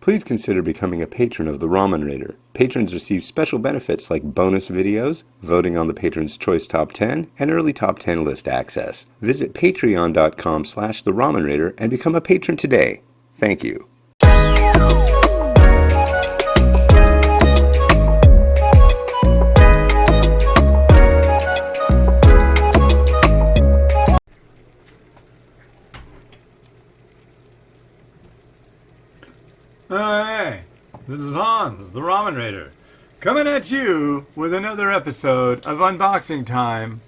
Please consider becoming a patron of the Ramen Raider. Patrons receive special benefits like bonus videos, voting on the Patron's Choice Top 10, and early Top 10 list access. Visit patreon.com/the Ramen Raider and become a patron today. Thank you. Hey, this is Hans, the Ramen Raider, coming at you with another episode of Unboxing Time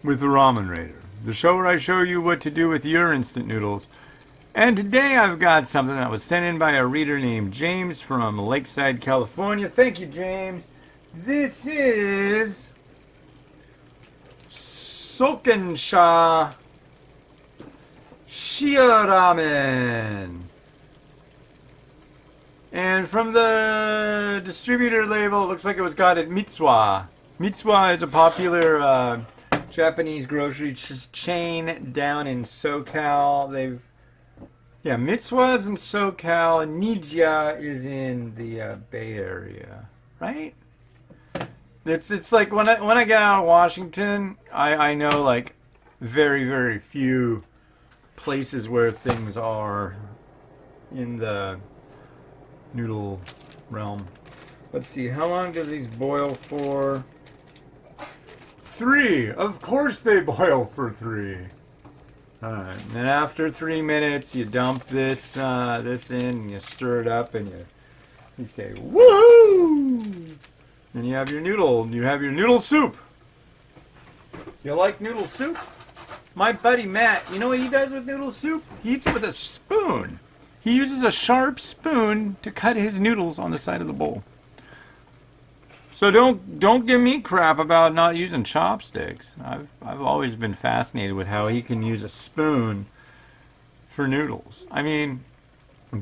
with the Ramen Raider, the show where I show you what to do with your instant noodles. And today I've got something that was sent in by a reader named James from Lakeside, California. Thank you, James. This is Sokensha Shio Ramen. And from the distributor label, it looks like it was got at Mitsuwa. Mitsuwa is a popular Japanese grocery chain down in SoCal. Mitsuwa's in SoCal, and Nijia is in the Bay Area, right? It's like when I get out of Washington, I know like very, very few places where things are in the noodle realm. Let's see, how long do these boil for? 3! Of course they boil for 3. Alright, and after 3 minutes you dump this in and you stir it up and you say woohoo! And you have your noodle soup. You like noodle soup? My buddy Matt, you know what he does with noodle soup? He eats it with a spoon. He uses a sharp spoon to cut his noodles on the side of the bowl. So don't give me crap about not using chopsticks. I've always been fascinated with how he can use a spoon for noodles. I mean,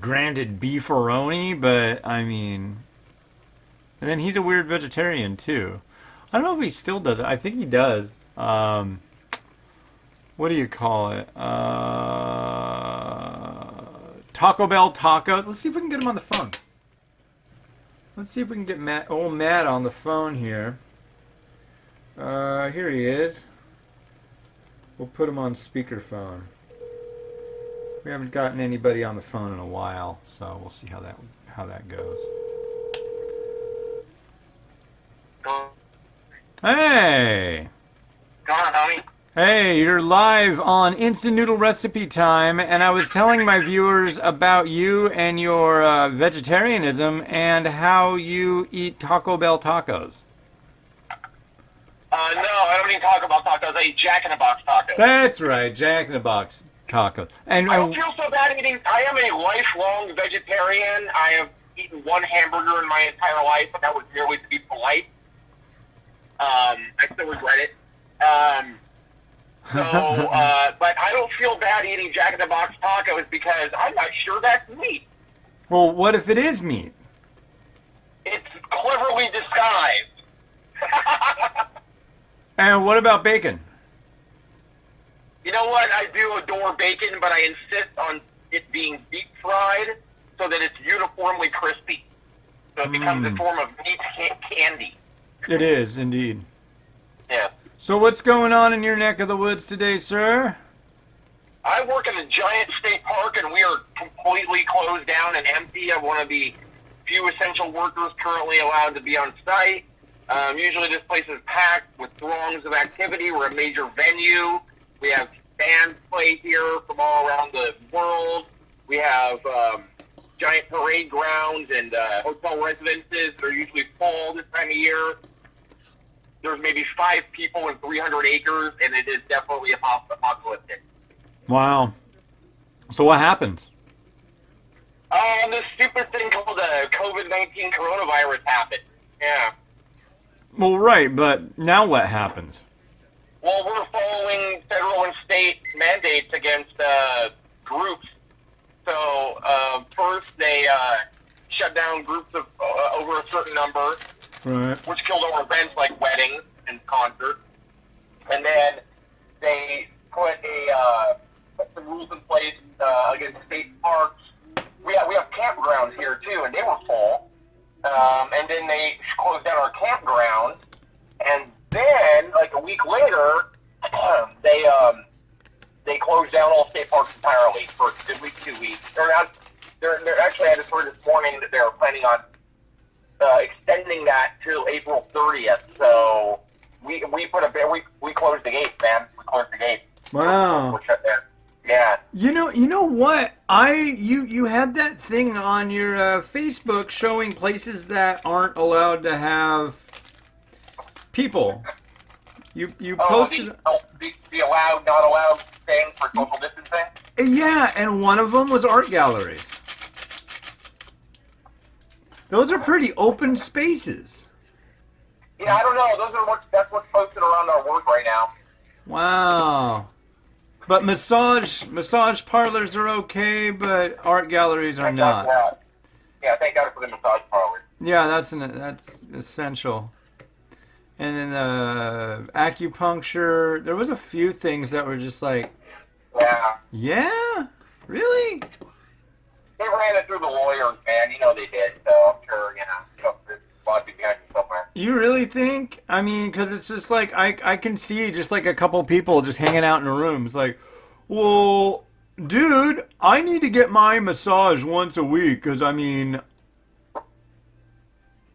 granted beefaroni, but I mean, and then he's a weird vegetarian too. I don't know if he still does it. I think he does. What do you call it? Taco Bell tacos. Let's see if we can get him on the phone. Let's see if we can get old Matt on the phone here. Here he is. We'll put him on speakerphone. We haven't gotten anybody on the phone in a while, so we'll see how that goes. Hey! Come on, homie. Hey, you're live on Instant Noodle Recipe Time, and I was telling my viewers about you and your vegetarianism and how you eat Taco Bell tacos. No, I don't even talk about tacos. I eat Jack in the Box tacos. That's right, Jack in the Box tacos. And I don't feel so bad eating. I am a lifelong vegetarian. I have eaten one hamburger in my entire life, but that was merely to be polite. I still regret it. But I don't feel bad eating Jack in the Box tacos because I'm not sure that's meat. Well, what if it is meat? It's cleverly disguised. And what about bacon? You know what? I do adore bacon, but I insist on it being deep fried so that it's uniformly crispy. So it becomes a form of meat candy. It is, indeed. Yeah. So what's going on in your neck of the woods today, sir? I work in a giant state park, and we are completely closed down and empty. I'm one of the few essential workers currently allowed to be on site. Usually this place is packed with throngs of activity. We're a major venue. We have bands play here from all around the world. We have giant parade grounds and hotel residences that are usually full this time of year. There's maybe 5 people in 300 acres, and it is definitely apocalyptic. Wow. So what happens? This stupid thing called the COVID-19 coronavirus happened. Yeah. Well, right, but now what happens? Well, we're following federal and state mandates against groups. So first they shut down groups of over a certain number, Right. which killed our events like weddings and concerts. And then they put some rules in place against state parks we have campgrounds here too, and they were full. And then they closed down our campground, and then like a week later, they closed down all state parks entirely for a good week, 2 weeks. They're actually, I just heard this morning that they're planning on extending that till April 30th. So we closed the gates, man. We closed the gates. Wow. We're shut down. Yeah. You know what? You had that thing on your Facebook showing places that aren't allowed to have people. You posted the allowed, not allowed thing for social distancing. Yeah, and one of them was art galleries. Those are pretty open spaces. Yeah, I don't know. That's what's posted around our work right now. Wow. But massage parlors are okay, but art galleries are not. Yeah, thank God for the massage parlors. Yeah, that's essential. And then acupuncture. There was a few things that were just like, yeah, really? They ran it through the lawyers, man. You know they did. So I'm sure, there's a lot of people behind you somewhere. You really think? I mean, because it's just like, I can see just like a couple people just hanging out in a room. It's like, well, dude, I need to get my massage once a week because, I mean,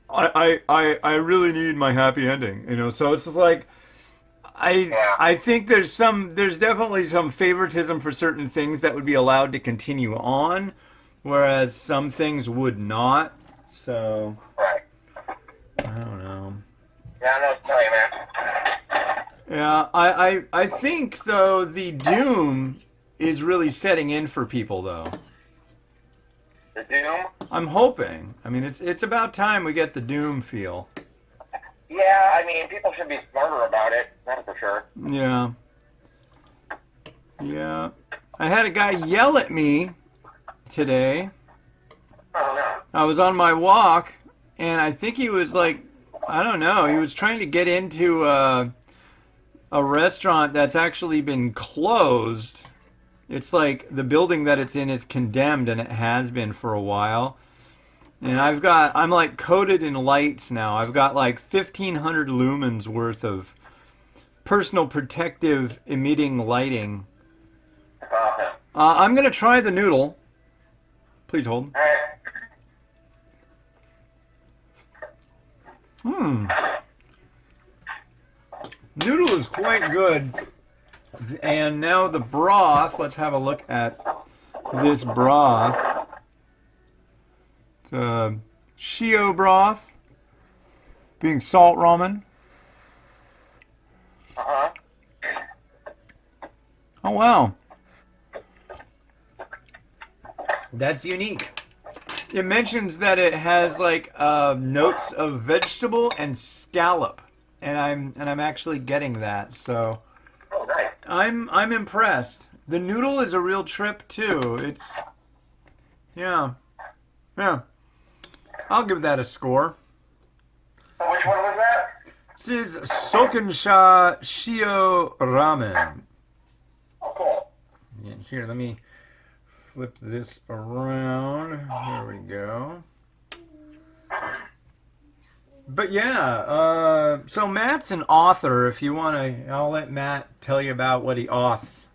I really need my happy ending, So it's just like, I think there's definitely some favoritism for certain things that would be allowed to continue on, whereas some things would not. So, right. I don't know. Yeah, I know what to tell you, man. Yeah, I think though the doom is really setting in for people though. The doom? I'm hoping. I mean, it's about time we get the doom feel. Yeah, I mean, people should be smarter about it. That's for sure. Yeah. Yeah. I had a guy yell at me today. Oh, no. I was on my walk, and I think he was like, I don't know, he was trying to get into a restaurant that's actually been closed. It's like the building that it's in is condemned, and it has been for a while. And I'm like coated in lights now. I've got like 1,500 lumens worth of personal protective emitting lighting. I'm going to try the noodle. Please hold. Noodle is quite good. And now the broth. Let's have a look at this broth. Shio broth, being salt ramen. Oh wow, that's unique. It mentions that it has like notes of vegetable and scallop, and I'm actually getting that. So I'm impressed. The noodle is a real trip too. Yeah. I'll give that a score. So which one was that? This is Sokensha Shio Ramen. Oh, cool. Yeah, here, let me flip this around. There we go. But yeah, so Matt's an author. If you want to, I'll let Matt tell you about what he auths.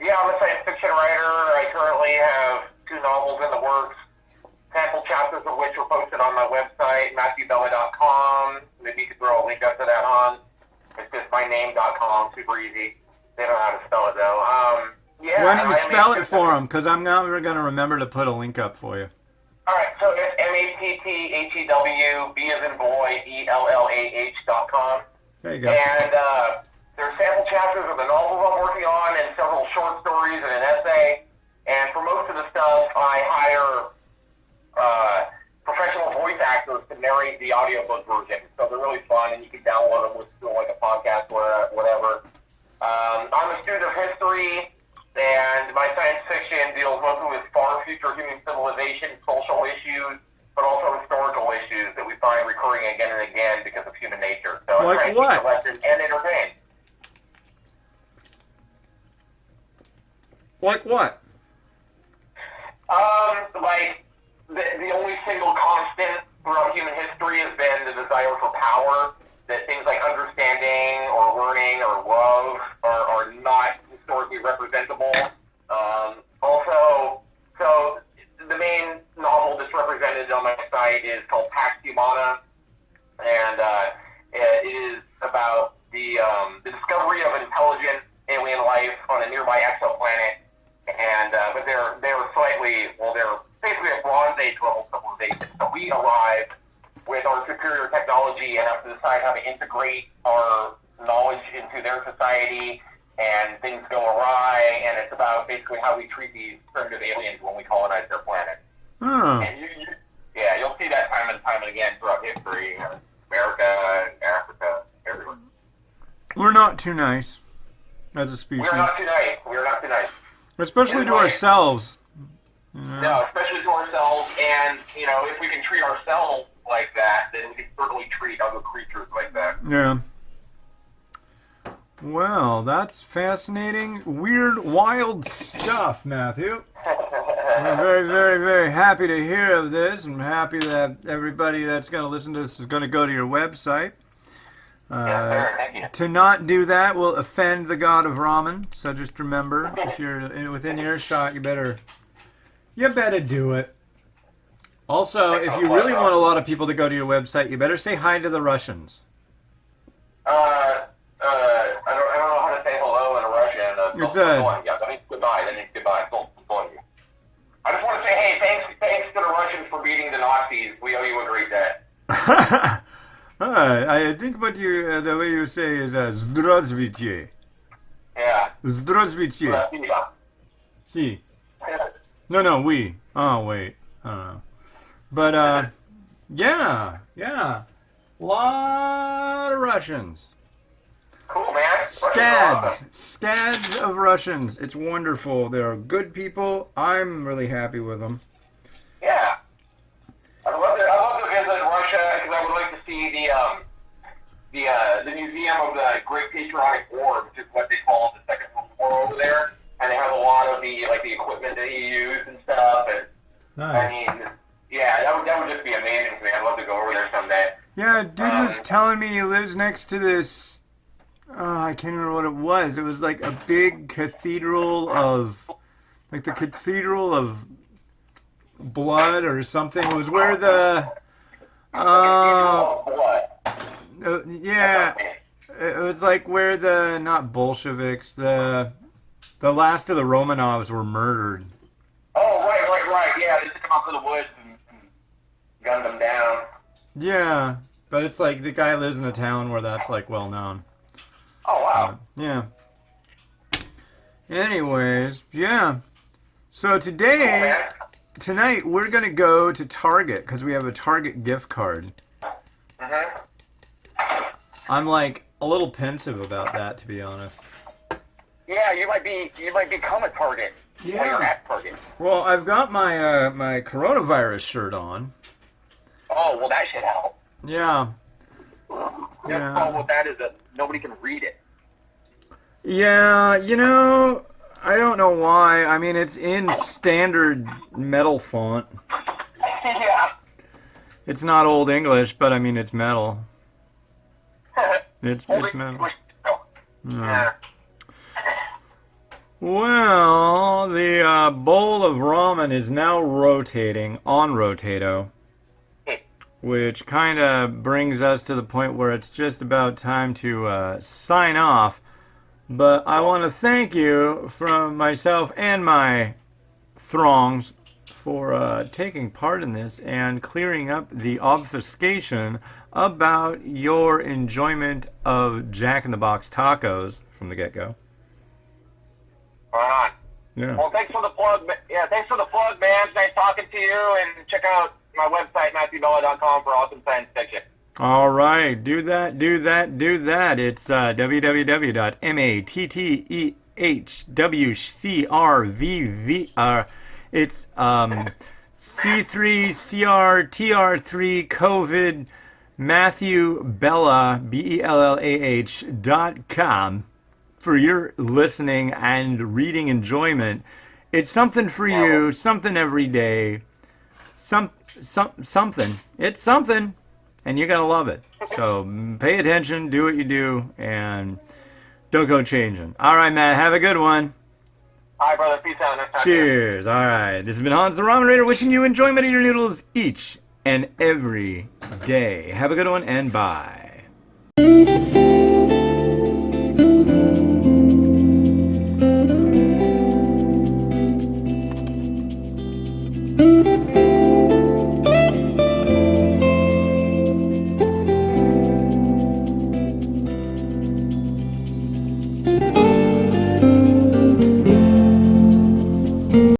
Yeah, I'm a science fiction writer. I currently have 2 novels in the works. Sample chapters of which are posted on my website, MatthewBellah.com. Maybe you could throw a link up to that on. It's just myname.com, super easy. They don't know how to spell it though. Yeah. Why don't you spell it for them? Because I'm not going to remember to put a link up for you. All right, so it's MATTHEW, B as in boy, ELLAH.com. There you go. And there are sample chapters of the novels I'm working on, and several short stories and an essay. And for most of the stuff, I hire professional voice actors to narrate the audiobook version. So they're really fun, and you can download them with like a podcast or whatever. I'm a student of history, and my science fiction deals mostly with far future human civilization, social issues, but also historical issues that we find recurring again and again because of human nature. So like what? Lesson and entertain. Like what? Like the only single constant throughout human history has been the desire for power. That things like understanding or learning or love are not historically representable. Also, so the main novel that's represented on my site is called Pax Humana, and it is about the discovery of intelligent alien life on a nearby exoplanet. And but they're slightly, well, they're basically a Bronze Age level civilization. So we arrive with our superior technology and have to decide how to integrate our knowledge into their society, and things go awry, and it's about basically how we treat these primitive aliens when we colonize their planet. Oh. And yeah, you'll see that time and time again throughout history, America, Africa, everywhere. We're not too nice as a species. We're not too nice. We're not too nice. Especially to ourselves. No, especially to ourselves, and, if we can treat ourselves like that, then we can certainly treat other creatures like that. Yeah. Well, that's fascinating, weird, wild stuff, Matthew. We're very, very, very happy to hear of this, and happy that everybody that's going to listen to this is going to go to your website. Sir, thank you. To not do that will offend the god of ramen, so just remember, if you're within earshot, you better do it. Also, if you really want a lot of people to go to your website, you better say hi to the Russians. I don't know how to say hello in Russian. It's that means goodbye. That means goodbye. I just want to say, hey, thanks to the Russians for beating the Nazis. We owe you a great debt. I think the way you say is Zdravstvuyte. Yeah. Zdravstvuyte. Si. No, we. Oh, wait. I don't know. But, yeah. Lot of Russians. Cool, man. Scads of Russians. It's wonderful. They're good people. I'm really happy with them. Yeah. I'd love to visit Russia, because I would like to see the Museum of the Great Patriotic War, which is what they call the Second World War over there. And they have a lot of the equipment that he used and stuff. And Nice. I mean, yeah, that would just be amazing to me. I'd love to go over there someday. Yeah, dude was telling me he lives next to this. I can't remember what it was. It was like a big cathedral of, like the Cathedral of Blood or something. It was where the. Yeah, it was like where the not Bolsheviks, the last of the Romanovs were murdered. Oh, right. Yeah, they took them out to the woods and gunned them down. Yeah, but it's like the guy lives in a town where that's like well known. Oh, wow. Yeah. Anyways, yeah. So tonight we're gonna go to Target because we have a Target gift card. Mm-hmm. I'm like a little pensive about that, to be honest. Yeah, you might become a target. Yeah. While you're at Target. Well, I've got my my coronavirus shirt on. Oh, well, that should help. Yeah. The problem with that is that nobody can read it. Yeah, I don't know why. I mean, it's in standard metal font. Yeah. It's not Old English, but I mean, it's metal. It's metal. Yeah. Well, the bowl of ramen is now rotating on Rotato, which kind of brings us to the point where it's just about time to sign off. But I want to thank you from myself and my throngs for taking part in this and clearing up the obfuscation about your enjoyment of Jack in the Box tacos from the get-go. Right on. Yeah. Well, thanks for the plug. Yeah, thanks for the plug, man. It's nice talking to you, and check out my website, MatthewBellah.com, for awesome science fiction. All right, do that. It's www.mattehwcrvv. It's C3CRTR3 COVID Matthew Bellah BELLAH.com for your listening and reading enjoyment. It's something for you, something every day, something. It's something, and you're gonna love it. So pay attention, do what you do, and don't go changing. All right, Matt, have a good one. All right, brother. Peace out. Next time. Cheers. All right, this has been Hans the Ramen Raider, wishing you enjoyment of your noodles each and every day. Have a good one, and bye.